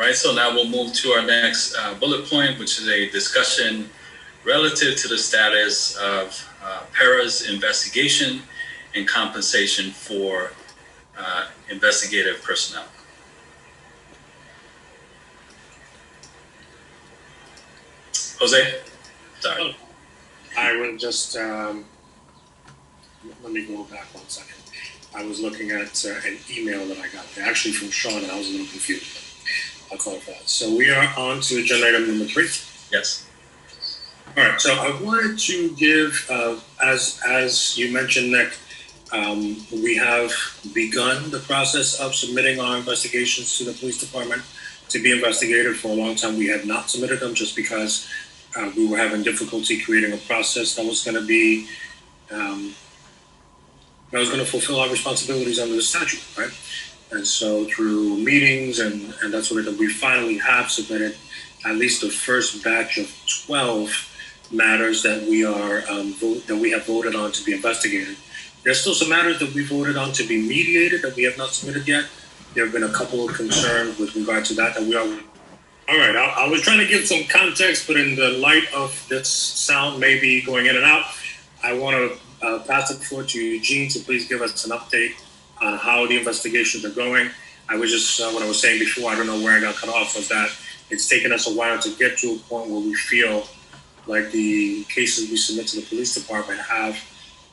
right, so now we'll move to our next bullet point, which is a discussion relative to the status of PERA's investigation and compensation for investigative personnel. Jose? Sorry. I will just, let me go back 1 second. I was looking at an email that I got there, actually from Sean, and I was a little confused. I'll clarify that. So we are on to agenda item number 3. Yes. All right, so I wanted to give, as you mentioned, Nick, we have begun the process of submitting our investigations to the police department to be investigated. For a long time, we had not submitted them just because we were having difficulty creating a process that was going to be, that was going to fulfill our responsibilities under the statute, right? And so through meetings and that sort of thing, we finally have submitted at least the first batch of 12 matters that we are that we have voted on to be investigated. There's still some matters that we voted on to be mediated that we have not submitted yet. There have been a couple of concerns with regard to that we are. All right, I was trying to give some context, but in the light of this sound maybe going in and out, I want to pass the floor to Eugene to please give us an update on how the investigations are going. I was just, what I was saying before, I don't know where I got cut off, was that it's taken us a while to get to a point where we feel like the cases we submit to the police department have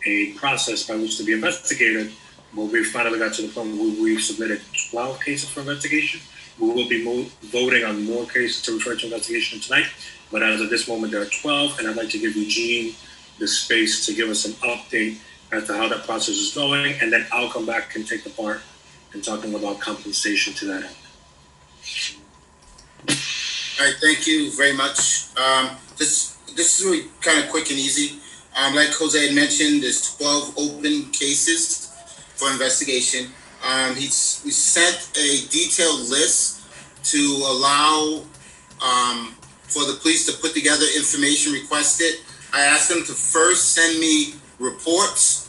a process by which to be investigated. Well, we finally got to the point where we've submitted 12 cases for investigation. We will be voting on more cases to refer to investigation tonight, but as of this moment, there are 12, and I'd like to give Eugene the space to give us an update as to how that process is going, and then I'll come back and take the part in talking about compensation to that end. All right, thank you very much. This is really kind of quick and easy. Like Jose had mentioned, there's 12 open cases for investigation. We sent a detailed list to allow for the police to put together information requested. I asked them to first send me reports,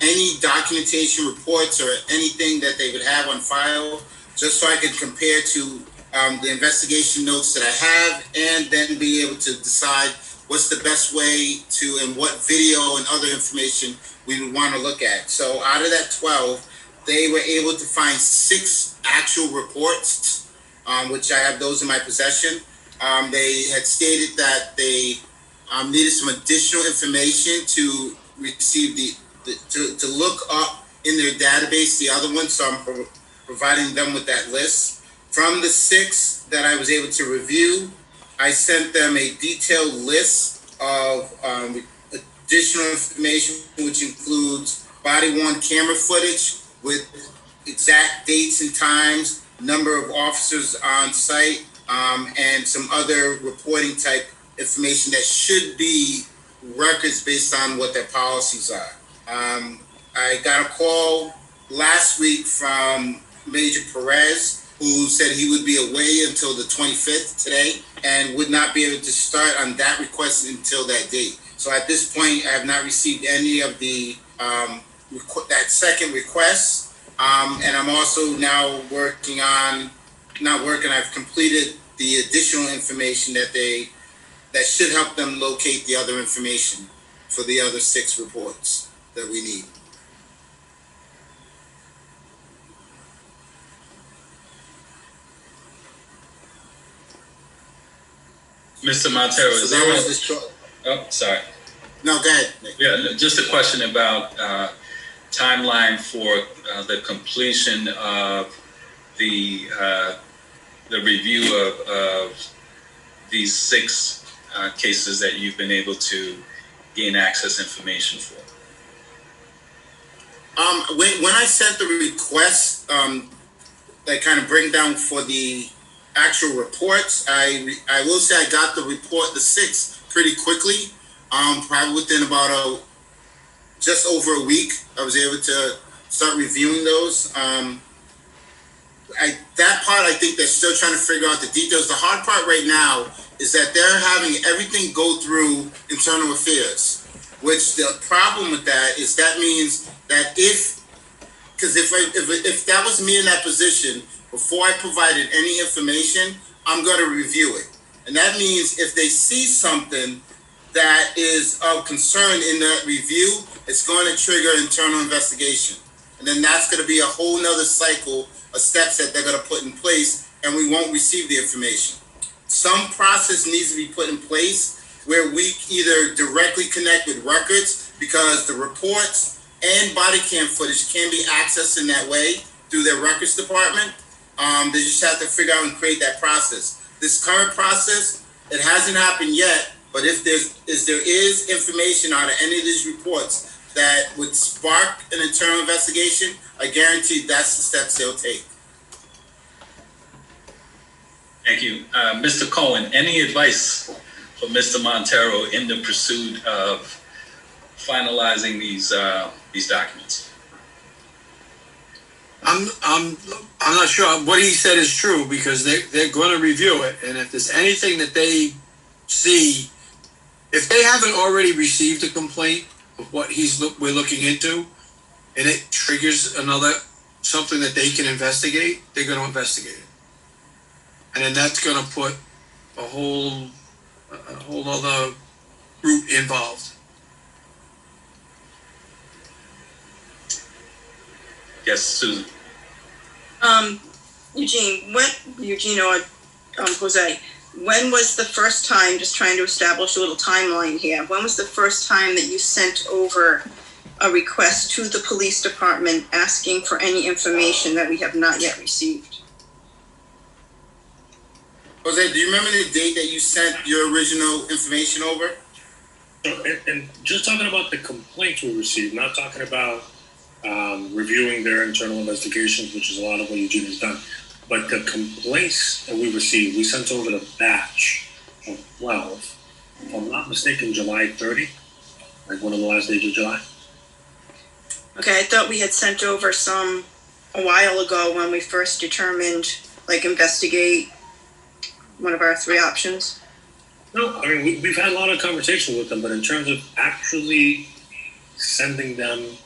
any documentation reports or anything that they would have on file, just so I could compare to the investigation notes that I have, and then be able to decide what's the best way to, and what video and other information we would want to look at. So out of that 12, they were able to find 6 actual reports, which I have those in my possession. They had stated that they needed some additional information to receive to look up in their database the other ones, so I'm providing them with that list. From the 6 that I was able to review, I sent them a detailed list of additional information, which includes body-worn camera footage with exact dates and times, number of officers on site, and some other reporting type information that should be records based on what their policies are. I got a call last week from Major Perez, who said he would be away until the 25th today and would not be able to start on that request until that date. So at this point, I have not received any of the that second request. And I'm also now I've completed the additional information that should help them locate the other information for the other 6 reports that we need. Mr. Montero, So that was the short. Oh, sorry. No, go ahead, Nick. Yeah, just a question about timeline for the completion of the review of these 6 cases that you've been able to gain access information for. When I sent the request, that kind of bring down for the actual reports, I will say I got the 6 pretty quickly. Probably within about just over a week, I was able to start reviewing those. That part, I think they're still trying to figure out the details. The hard part right now is that they're having everything go through internal affairs, which the problem with that is that means that if that was me in that position before I provided any information, I'm going to review it. And that means if they see something that is of concern in that review, it's going to trigger internal investigation. And then that's going to be a whole nother cycle of steps that they're going to put in place, and we won't receive the information. Some process needs to be put in place where we either directly connect with records, because the reports and body cam footage can be accessed in that way through their records department. They just have to figure out and create that process. This current process, it hasn't happened yet, but if there is information out of any of these reports that would spark an internal investigation, I guarantee that's the steps they'll take. Thank you. Mr. Cohen, any advice for Mr. Montero in the pursuit of finalizing these documents? I'm not sure what he said is true, because they're going to review it, and if there's anything that they see, if they haven't already received a complaint of what we're looking into, and it triggers something that they can investigate, they're going to investigate it, and then that's going to put a whole other group involved. Yes, Susan. Eugene or Jose, when was the first time, just trying to establish a little timeline here, when was the first time that you sent over a request to the police department asking for any information that we have not yet received? Jose, do you remember the date that you sent your original information over? And just talking about the complaints we received, not talking about reviewing their internal investigations, which is a lot of what Eugene has done. But the complaints that we received, we sent over the batch of 12, if I'm not mistaken, July 30, like one of the last days of July. Okay, I thought we had sent over some a while ago when we first determined, investigate, one of our three options. No, I mean, we've had a lot of conversations with them, but in terms of actually sending them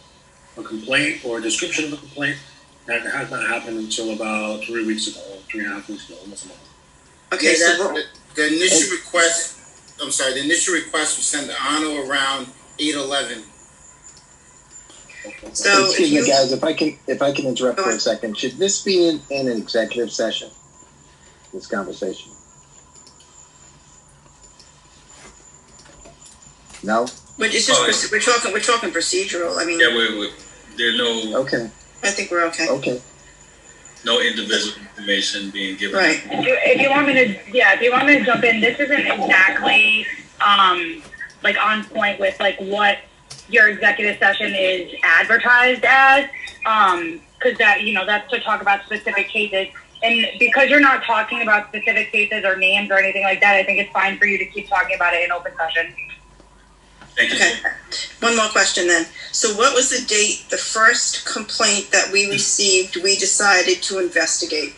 a complaint or a description of a complaint, that has not happened until about 3 weeks ago, 3.5 weeks ago, almost a month. Okay, the initial request, the initial request was sent on or around 8/11. So excuse me, guys, if I can interrupt for a second, should this be in an executive session? This conversation? No. But it's just we're talking procedural. I mean, Yeah, there's no. Okay. I think we're okay. Okay. No individual information being given. Right. If you want me to jump in, this isn't exactly on point with what your executive session is advertised as, because that's to talk about specific cases. And because you're not talking about specific cases or names or anything like that, I think it's fine for you to keep talking about it in open session. Thank you. Okay. One more question then. So what was the date, the first complaint that we received, we decided to investigate?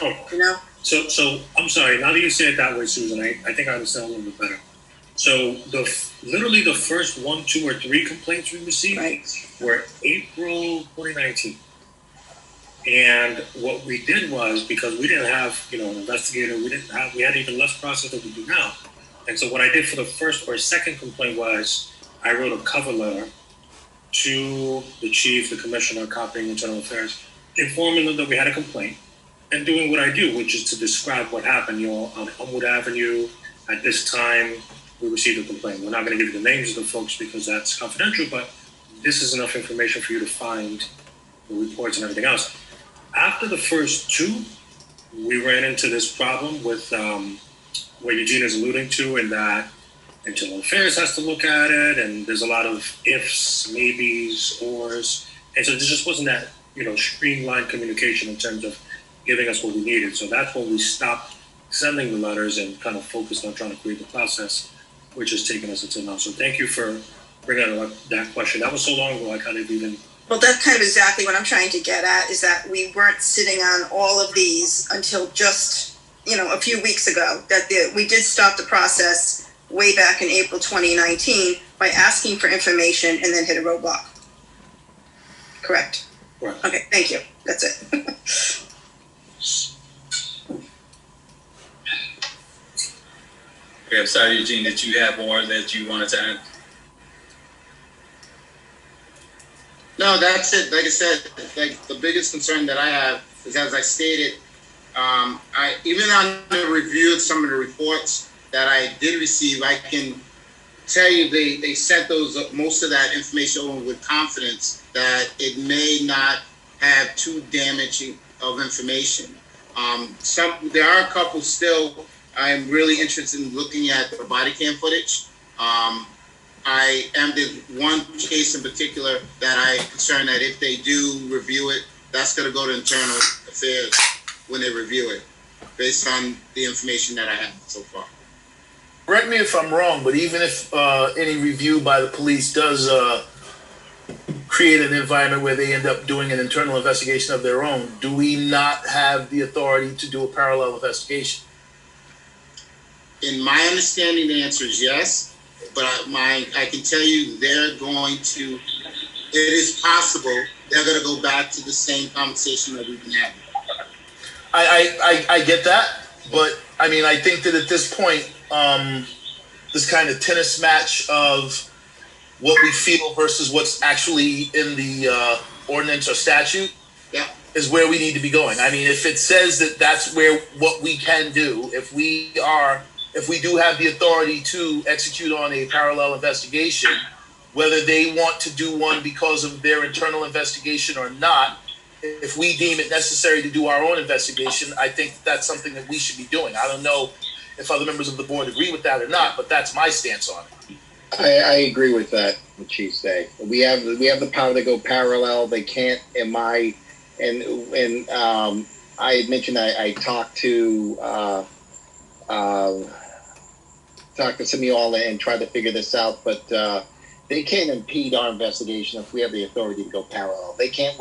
Oh. You know? So I'm sorry, now that you say it that way, Susan, I think I understand a little bit better. So literally the first 1, 2, or 3 complaints we received were April 2019. And what we did was, because we didn't have, an investigator, we had even less process than we do now. And so what I did for the first or second complaint was I wrote a cover letter to the chief, the commissioner, copying internal affairs, informing them that we had a complaint and doing what I do, which is to describe what happened. On Elmwood Avenue at this time, we received a complaint. We're not going to give you the names of the folks because that's confidential, but this is enough information for you to find the reports and everything else. After the first 2, we ran into this problem with what Eugene is alluding to, in that internal affairs has to look at it, and there's a lot of ifs, maybes, ors, and so there just wasn't that streamlined communication in terms of giving us what we needed. So that's when we stopped sending the letters and kind of focused on trying to create the process, which has taken us until now. So thank you for bringing up that question. That was so long ago, I kind of even. Well, that's kind of exactly what I'm trying to get at, is that we weren't sitting on all of these until just, a few weeks ago. That we did stop the process way back in April 2019 by asking for information and then hit a roadblock. Correct? Right. Okay, thank you. That's it. Okay, I'm sorry, Eugene, did you have more that you wanted to add? No, that's it. Like I said, like the biggest concern that I have is, as I stated, I even on the review of some of the reports that I did receive, I can tell you they sent those most of that information over with confidence that it may not have too damaging of information. There are a couple still. I'm really interested in looking at the body cam footage. There's one case in particular that I'm concerned that if they do review it, that's going to go to internal affairs when they review it, based on the information that I have so far. Correct me if I'm wrong, but even if any review by the police does create an environment where they end up doing an internal investigation of their own, do we not have the authority to do a parallel investigation? In my understanding, the answer is yes, but I can tell you they're going to, it is possible, they're going to go back to the same conversation that we've been having. I get that, but I mean, I think that at this point, this kind of tennis match of what we feel versus what's actually in the ordinance or statute is where we need to be going. I mean, if it says that that's where what we can do, if we do have the authority to execute on a parallel investigation, whether they want to do one because of their internal investigation or not, if we deem it necessary to do our own investigation, I think that's something that we should be doing. I don't know if other members of the board agree with that or not, but that's my stance on it. I agree with that, what you say. We have the power to go parallel. They can't. I had mentioned I talked to some of you all and tried to figure this out, but they can't impede our investigation if we have the authority to go parallel. They can't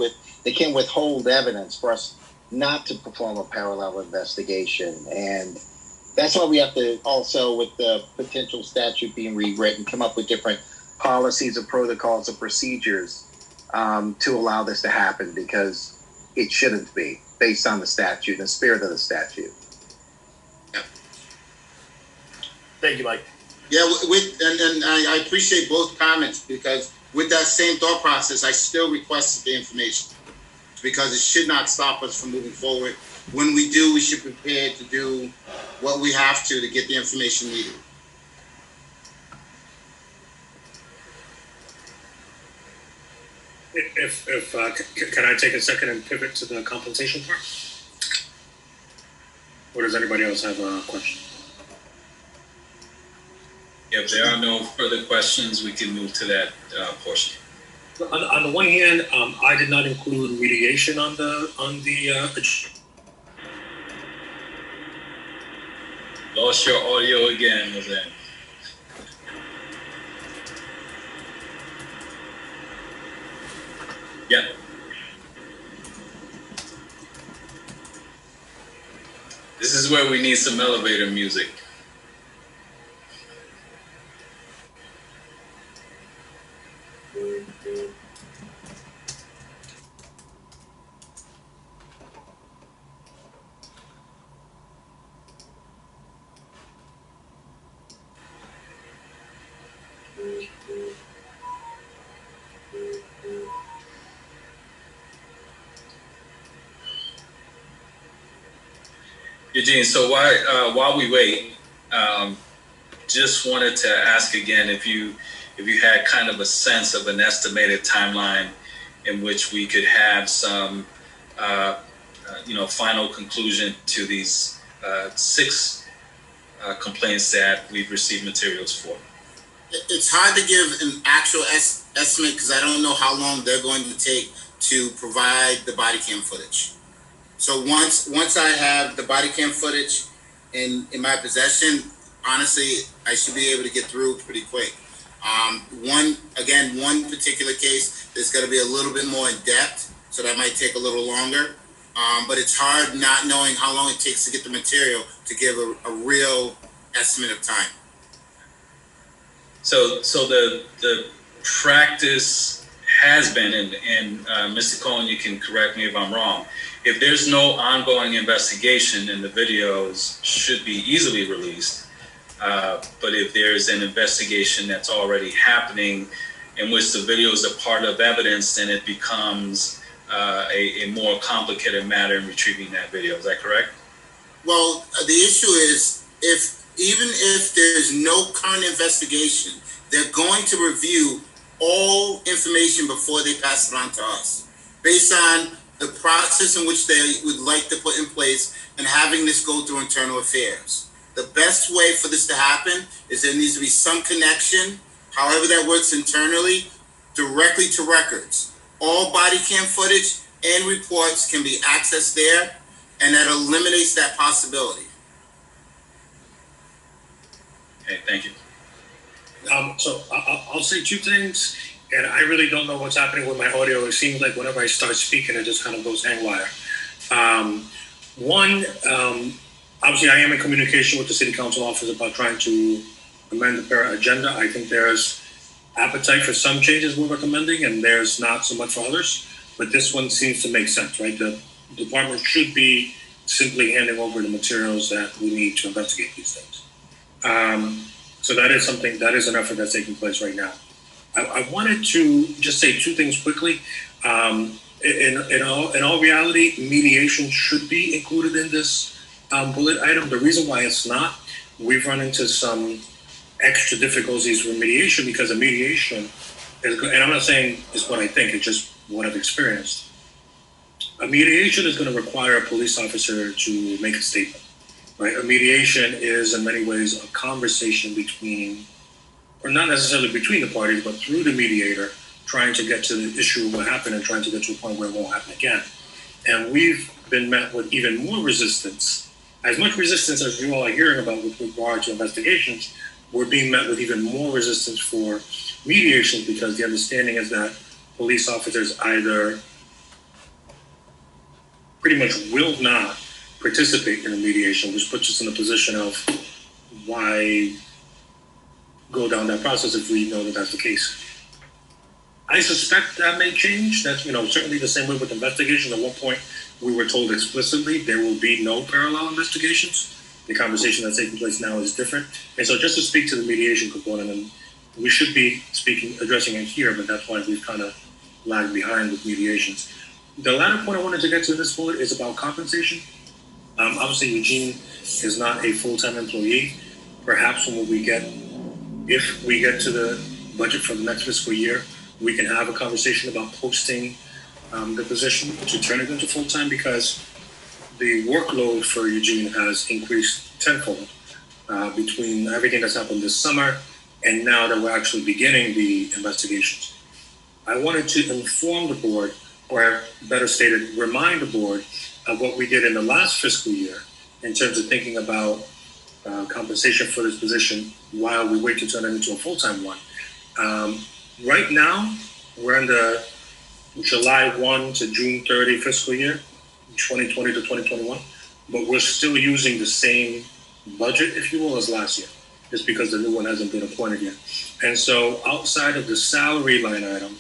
withhold evidence for us not to perform a parallel investigation, and that's why we have to also, with the potential statute being rewritten, come up with different policies or protocols or procedures to allow this to happen, because it shouldn't be, based on the statute and the spirit of the statute. Yeah. Thank you, Mike. Yeah, and I appreciate both comments, because with that same thought process, I still requested the information, because it should not stop us from moving forward. When we do, we should be prepared to do what we have to get the information needed. Can I take a second and pivot to the compensation part? Or does anybody else have a question? If there are no further questions, we can move to that portion. On the one hand, I did not include mediation on the Lost your audio again, Jose. Yeah. This is where we need some elevator music. Eugene, so while we wait, just wanted to ask again if you had kind of a sense of an estimated timeline in which we could have some, final conclusion to these 6 complaints that we've received materials for. It's hard to give an actual estimate, because I don't know how long they're going to take to provide the body cam footage. So once I have the body cam footage in my possession, honestly, I should be able to get through pretty quick. One particular case is going to be a little bit more in depth, so that might take a little longer. But it's hard not knowing how long it takes to get the material to give a real estimate of time. So the practice has been, and Mr. Cohen, you can correct me if I'm wrong, if there's no ongoing investigation, then the videos should be easily released. But if there's an investigation that's already happening in which the videos are part of evidence, then it becomes a more complicated matter in retrieving that video. Is that correct? Well, the issue is even if there's no current investigation, they're going to review all information before they pass it on to us, based on the process in which they would like to put in place and having this go through internal affairs. The best way for this to happen is there needs to be some connection, however that works internally, directly to records. All body cam footage and reports can be accessed there, and that eliminates that possibility. Okay, thank you. So I'll say two things, and I really don't know what's happening with my audio. It seems like whenever I start speaking, it just kind of goes hang wire. Obviously, I am in communication with the City Council office about trying to amend the PERA agenda. I think there's appetite for some changes we're recommending, and there's not so much for others. But this one seems to make sense, right? The department should be simply handing over the materials that we need to investigate these things. So that is something, that is an effort that's taking place right now. I wanted to just say two things quickly. In all reality, mediation should be included in this bullet item. The reason why it's not, we've run into some extra difficulties with mediation because a mediation is, and I'm not saying it's what I think, it's just what I've experienced. A mediation is going to require a police officer to make a statement, right? A mediation is in many ways a conversation between, or not necessarily between the parties, but through the mediator, trying to get to the issue of what happened and trying to get to a point where it won't happen again. And we've been met with even more resistance, as much resistance as you all are hearing about with regard to investigations. We're being met with even more resistance for mediation because the understanding is that police officers either pretty much will not participate in a mediation, which puts us in a position of why go down that process if we know that that's the case. I suspect that may change. That's, certainly the same way with investigations. At one point, we were told explicitly there will be no parallel investigations. The conversation that's taking place now is different. And so just to speak to the mediation component, and we should be addressing it here, but that's why we've kind of lagged behind with mediations. The latter point I wanted to get to this bullet is about compensation. Obviously, Eugene is not a full-time employee. Perhaps if we get to the budget for the next fiscal year, we can have a conversation about posting the position to turn it into full-time because the workload for Eugene has increased tenfold between everything that's happened this summer and now that we're actually beginning the investigations. I wanted to inform the board, or better stated, remind the board of what we did in the last fiscal year in terms of thinking about compensation for this position while we wait to turn it into a full-time one. Right now, we're in the July 1 to June 30 fiscal year, 2020 to 2021, but we're still using the same budget, if you will, as last year, just because the new one hasn't been appointed yet. And so outside of the salary line item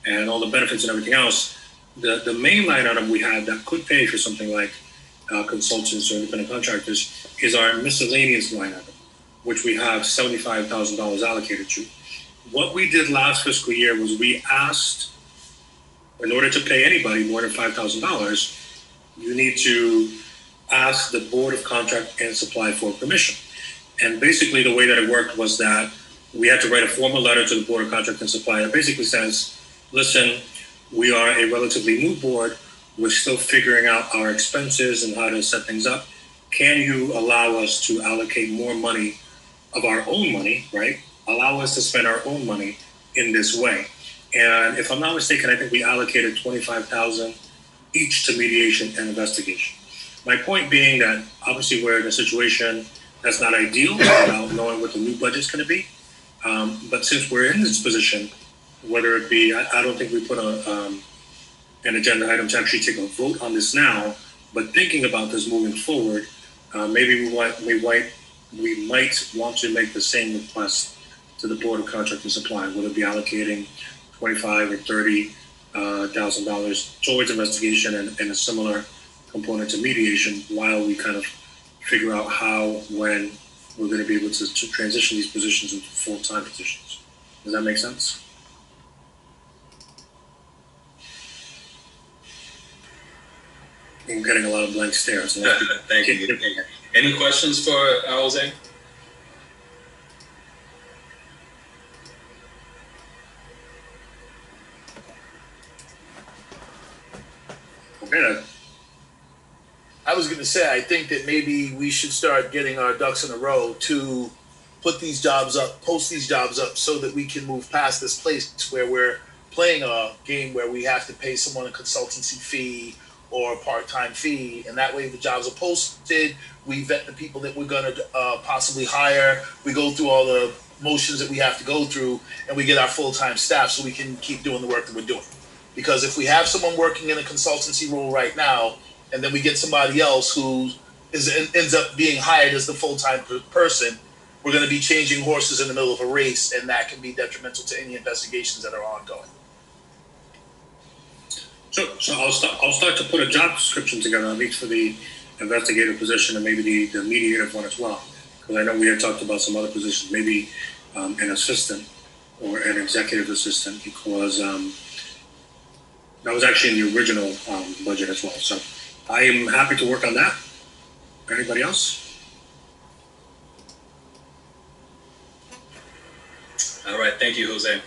and all the benefits and everything else, the main line item we have that could pay for something like consultants or independent contractors is our miscellaneous line item, which we have $75,000 allocated to. What we did last fiscal year was we asked, in order to pay anybody more than $5,000, you need to ask the Board of Contract and Supply for permission. And basically the way that it worked was that we had to write a formal letter to the Board of Contract and Supply that basically says, listen, we are a relatively new board. We're still figuring out our expenses and how to set things up. Can you allow us to allocate more money of our own money, right? Allow us to spend our own money in this way. And if I'm not mistaken, I think we allocated $25,000 each to mediation and investigation. My point being that obviously we're in a situation that's not ideal without knowing what the new budget's going to be. But since we're in this position, whether it be, I don't think we put an agenda item to actually take a vote on this now, but thinking about this moving forward, maybe we might want to make the same request to the Board of Contract and Supply, whether it be allocating $25,000 or $30,000 towards investigation and a similar component to mediation while we kind of figure out how, when we're going to be able to transition these positions into full-time positions. Does that make sense? I'm getting a lot of blank stares. Thank you. Any questions for Jose? Okay. I was going to say, I think that maybe we should start getting our ducks in a row to put these jobs up, post these jobs up, so that we can move past this place where we're playing a game where we have to pay someone a consultancy fee or a part-time fee, and that way the jobs are posted, we vet the people that we're going to possibly hire, we go through all the motions that we have to go through, and we get our full-time staff so we can keep doing the work that we're doing. Because if we have someone working in a consultancy role right now, and then we get somebody else who ends up being hired as the full-time person, we're going to be changing horses in the middle of a race, and that can be detrimental to any investigations that are ongoing. So I'll start to put a job description together, at least for the investigative position and maybe the mediative one as well. Because I know we had talked about some other positions, maybe an assistant or an executive assistant, because that was actually in the original budget as well. So I am happy to work on that. Anybody else? All right, thank you, Jose.